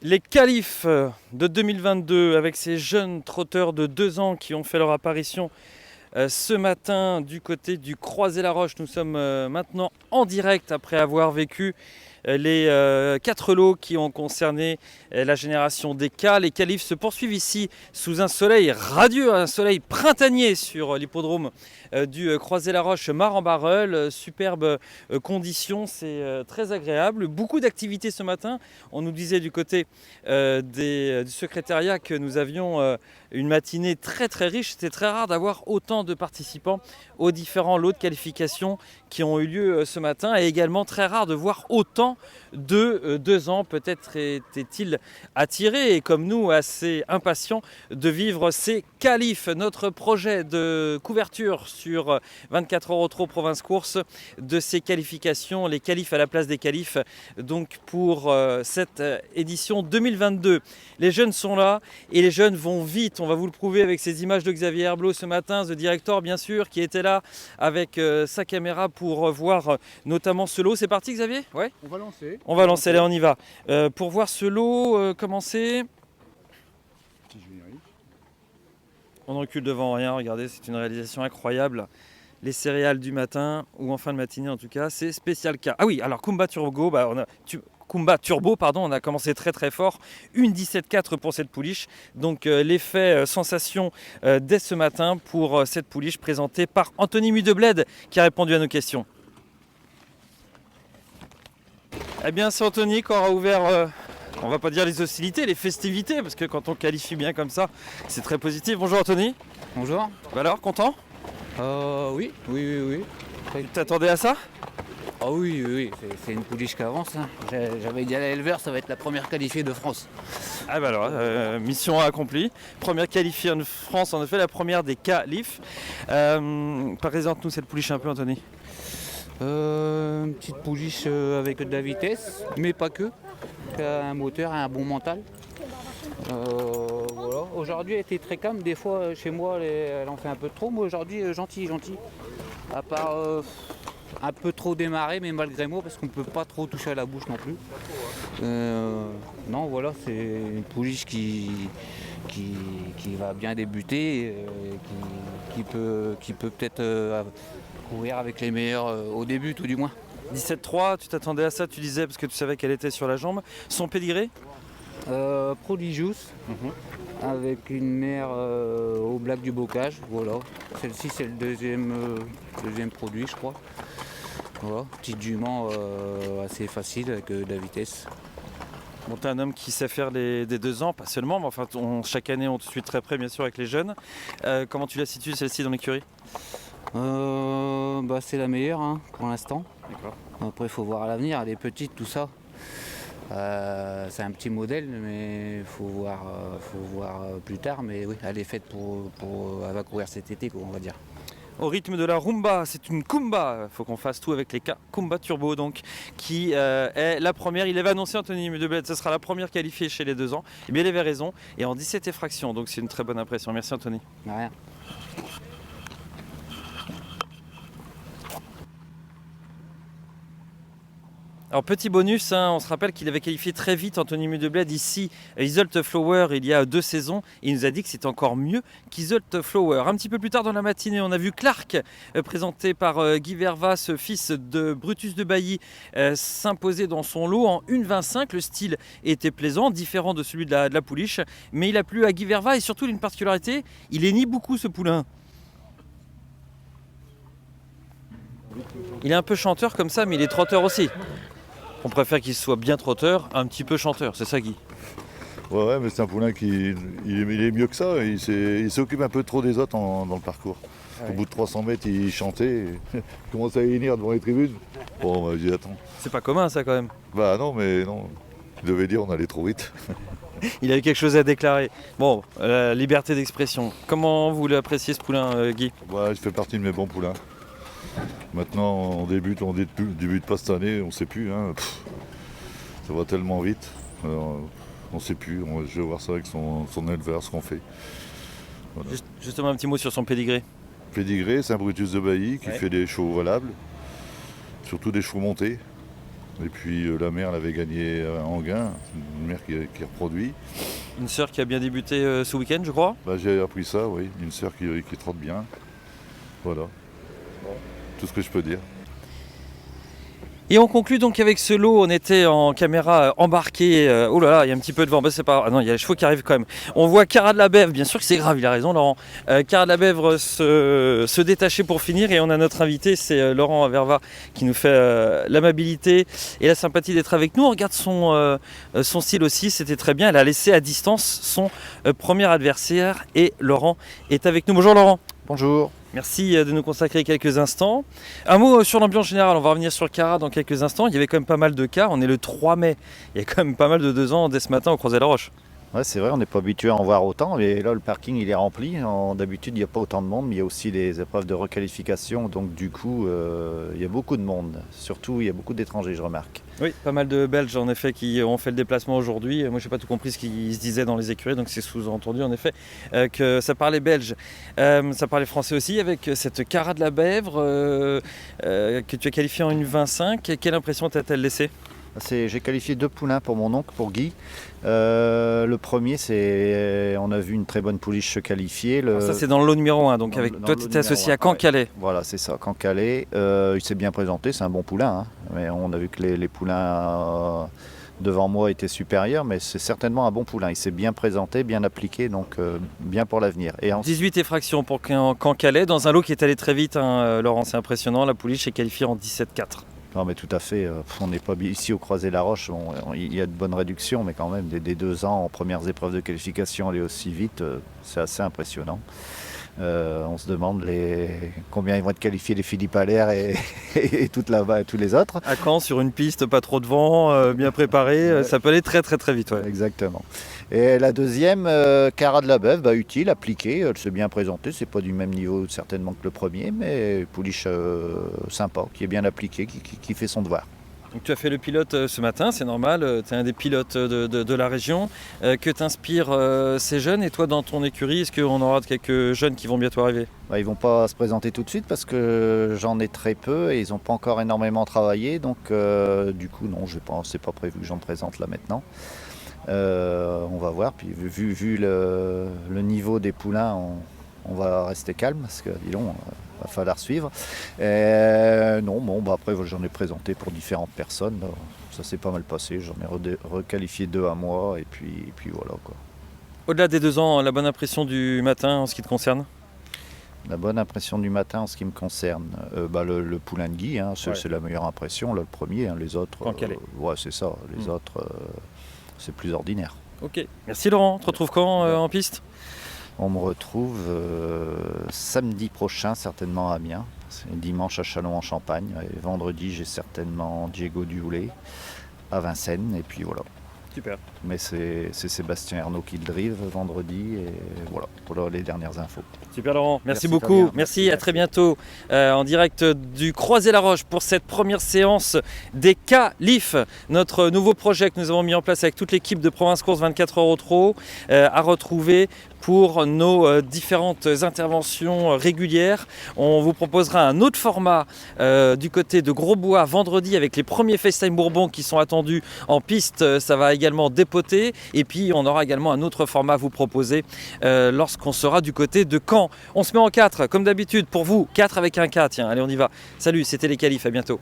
Les qualifs de 2022 avec ces jeunes trotteurs de 2 ans qui ont fait leur apparition ce matin du côté du Croisé-la-Roche. Nous sommes maintenant en direct après avoir vécu les 4 lots qui ont concerné la génération des K. Les qualifs se poursuivent ici sous un soleil radieux, un soleil printanier sur l'hippodrome du Croisé-la-Roche Mar-en-Barœul. Superbe conditions, c'est très agréable. Beaucoup d'activités ce matin. On nous disait du côté du secrétariat que nous avions une matinée très très riche. C'était très rare d'avoir autant de participants aux différents lots de qualification qui ont eu lieu ce matin, et également très rare de voir autant de 2 ans. Peut-être était-il attiré, et comme nous, assez impatient de vivre ces qualifs. Notre projet de couverture sur 24 Heures Trot Province Course de ces qualifications, les qualifs à la place des qualifs, donc pour cette édition 2022. Les jeunes sont là et les jeunes vont vite. On va vous le prouver avec ces images de Xavier Herblot ce matin, The Director bien sûr, qui était là avec sa caméra pour voir notamment ce lot. C'est parti Xavier? Ouais. On va lancer. On va lancer, allez on y va. Pour voir ce lot commencer. Petit générique. On recule devant rien, regardez, c'est une réalisation incroyable. Les céréales du matin, ou en fin de matinée en tout cas, c'est spécial cas. Ah oui, alors Kumba Turbo, Kumba Turbo, on a commencé très très fort. Une 17-4 pour cette pouliche. Donc l'effet sensation dès ce matin pour cette pouliche présentée par Anthony Mudebled qui a répondu à nos questions. Eh bien c'est Anthony qui aura ouvert, on va pas dire les hostilités, les festivités, parce que quand on qualifie bien comme ça, c'est très positif. Bonjour Anthony. Bonjour. Bah alors, content? Oui. Tu t'attendais à ça? Ah oui, c'est une pouliche qui avance. Hein. J'avais dit à l'éleveur, ça va être la première qualifiée de France. Ah bah alors, mission accomplie. Première qualifiée en France, en effet, la première des qualifs. Présente-nous cette pouliche un peu, Anthony. Une petite pouliche avec de la vitesse, mais pas que. Qui a un moteur et un bon mental. Voilà. Aujourd'hui, elle était très calme. Des fois, chez moi, elle en fait un peu trop. Mais aujourd'hui, gentil. À part un peu trop démarrer, mais malgré moi, parce qu'on ne peut pas trop toucher à la bouche non plus. Non, voilà, c'est une pouliche qui va bien débuter, qui peut peut-être courir avec les meilleurs au début, tout du moins. 17-3, tu t'attendais à ça, tu disais, parce que tu savais qu'elle était sur la jambe. Son pédigré? Prodigious, avec une mère au black du bocage, voilà. Celle-ci c'est le deuxième produit je crois. Voilà. Petite jument assez facile avec de la vitesse. Bon, t'es un homme qui sait faire des 2 ans, pas seulement, mais enfin chaque année on te suit très près bien sûr avec les jeunes. Comment tu la situes celle-ci dans l'écurie? C'est la meilleure hein, pour l'instant. D'accord. Après il faut voir à l'avenir, elle est petite tout ça. C'est un petit modèle, mais il faut voir plus tard. Mais oui, elle est faite elle va courir cet été, on va dire. Au rythme de la rumba, c'est une Kumba. Il faut qu'on fasse tout avec les cas. Kumba Turbo, donc, qui est la première. Il avait annoncé, Anthony Mudebled, ce sera la première qualifiée chez les 2 ans. Et bien, il avait raison. Et en 17 effractions, donc c'est une très bonne impression. Merci, Anthony. Rien. Alors petit bonus, on se rappelle qu'il avait qualifié très vite Anthony Mudebled ici Isolt Flower il y a 2 saisons. Et il nous a dit que c'était encore mieux qu'Isolt Flower. Un petit peu plus tard dans la matinée, on a vu Clark, présenté par Guy Vervas, fils de Brutus de Bailly, s'imposer dans son lot en 1,25. Le style était plaisant, différent de celui de la pouliche. Mais il a plu à Guy Vervas et surtout il a une particularité, il hennit beaucoup ce poulain. Il est un peu chanteur comme ça, mais il est trotteur aussi. On préfère qu'il soit bien trotteur, un petit peu chanteur, c'est ça Guy? Ouais, mais c'est un poulain il est mieux que ça. Il s'occupe un peu trop des autres dans le parcours. Ouais. Au bout de 300 mètres, il chantait, il commençait à hennir devant les tribunes. Bon, j'ai dit attends. C'est pas commun ça quand même. Bah non, mais non. Il devait dire on allait trop vite. Il avait quelque chose à déclarer. Bon, liberté d'expression. Comment vous l'appréciez ce poulain, Guy? Ouais, il fait partie de mes bons poulains. Maintenant, on débute pas cette année, on ne sait plus. Hein. Ça va tellement vite. Alors, on ne sait plus. Je vais voir ça avec son éleveur, ce qu'on fait. Voilà. Justement, un petit mot sur son pédigré. Pédigré, c'est un Brutus de Bailly qui fait des chevaux valables, surtout des chevaux montés. Et puis la mère, elle avait gagné à Anguin, une mère qui reproduit. Une sœur qui a bien débuté ce week-end, je crois. Bah, j'ai appris ça, oui, une sœur qui trotte bien. Voilà. Tout ce que je peux dire. Et on conclut donc avec ce lot. On était en caméra embarquée. Oh là là, il y a un petit peu de vent. Bah, c'est pas... Ah non, il y a les chevaux qui arrivent quand même. On voit Cara de la Bève. Bien sûr que c'est grave, il a raison, Laurent. Cara de la Bève se détacher pour finir. Et on a notre invité, c'est Laurent Verva, qui nous fait l'amabilité et la sympathie d'être avec nous. On regarde son style aussi. C'était très bien. Elle a laissé à distance son premier adversaire. Et Laurent est avec nous. Bonjour, Laurent. Bonjour. Merci de nous consacrer quelques instants. Un mot sur l'ambiance générale, on va revenir sur Cara dans quelques instants. Il y avait quand même pas mal de cas, on est le 3 mai. Il y a quand même pas mal de 2 ans dès ce matin au Croisé-la-Roche. Ouais, c'est vrai, on n'est pas habitué à en voir autant, mais là le parking il est rempli. D'habitude il n'y a pas autant de monde, mais il y a aussi des épreuves de requalification, donc du coup il y a beaucoup de monde. Surtout il y a beaucoup d'étrangers, je remarque. Oui, pas mal de Belges en effet qui ont fait le déplacement aujourd'hui. Moi je n'ai pas tout compris ce qui se disait dans les écuries, donc c'est sous-entendu en effet que ça parlait belge. Ça parlait français aussi avec cette Cara de la Bèvre que tu as qualifiée en 1,25. Quelle impression t'a-t-elle laissé ? J'ai qualifié 2 poulains pour mon oncle, pour Guy. Le premier, on a vu une très bonne pouliche se qualifier. Ça c'est dans le lot numéro 1, donc toi tu étais associé à Caen-Calais. Voilà, c'est ça, Caen-Calais. Il s'est bien présenté, c'est un bon poulain, hein. Mais on a vu que les poulains devant moi étaient supérieurs, mais c'est certainement un bon poulain. Il s'est bien présenté, bien appliqué, donc bien pour l'avenir. 18 effractions pour Caen-Calais, dans un lot qui est allé très vite, hein, Laurent, c'est impressionnant. La pouliche est qualifiée en 17,4. Non mais tout à fait, on n'est pas ici au Croisé-la-Roche, il y a de bonnes réductions, mais quand même des 2 ans en premières épreuves de qualification aller aussi vite, c'est assez impressionnant. On se demande combien ils vont être qualifiés les Philippe Allaire et tous les autres. À Caen, sur une piste, pas trop de vent, bien préparée, ça peut aller très très très vite. Ouais. Exactement. Et la deuxième, Cara de la Bève, utile, appliquée, elle s'est bien présentée, c'est pas du même niveau certainement que le premier, mais pouliche sympa, qui est bien appliquée, qui fait son devoir. Donc tu as fait le pilote ce matin, c'est normal, tu es un des pilotes de la région. Que t'inspirent ces jeunes? Et toi dans ton écurie, est-ce qu'on aura quelques jeunes qui vont bientôt arriver? Ils ne vont pas se présenter tout de suite parce que j'en ai très peu et ils n'ont pas encore énormément travaillé. Donc du coup non, c'est pas prévu que j'en présente là maintenant. On va voir, puis vu le niveau des poulains, on va rester calme parce que disons, va falloir suivre. Après j'en ai présenté pour différentes personnes. Ça s'est pas mal passé. J'en ai requalifié 2 à moi et puis voilà quoi. Au-delà des 2 ans, la bonne impression du matin en ce qui te concerne? La bonne impression du matin en ce qui me concerne, le poulain de Guy, c'est la meilleure impression, là, le premier, les autres. Ouais, c'est ça. Les autres, c'est plus ordinaire. Ok. Merci Laurent. On te retrouve quand en piste? On me retrouve samedi prochain, certainement à Amiens. C'est dimanche à Châlons-en-Champagne. Et vendredi, j'ai certainement Diego Duhoulet à Vincennes. Et puis voilà. Super. Mais c'est Sébastien Ernaud qui le drive vendredi. Et voilà, pour les dernières infos. Super Laurent, merci beaucoup. Fabien. Merci, à très bientôt en direct du Croisé-la-Roche pour cette première séance des qualifs. Notre nouveau projet que nous avons mis en place avec toute l'équipe de Province Course 24 Heures au trot à retrouver pour nos différentes interventions régulières. On vous proposera un autre format du côté de Grosbois vendredi avec les premiers FaceTime Bourbon qui sont attendus en piste. Ça va également dépoter. Et puis on aura également un autre format à vous proposer lorsqu'on sera du côté de Caen. On se met en 4 comme d'habitude pour vous. 4 avec un K. Tiens, allez on y va. Salut, c'était les qualifs, à bientôt.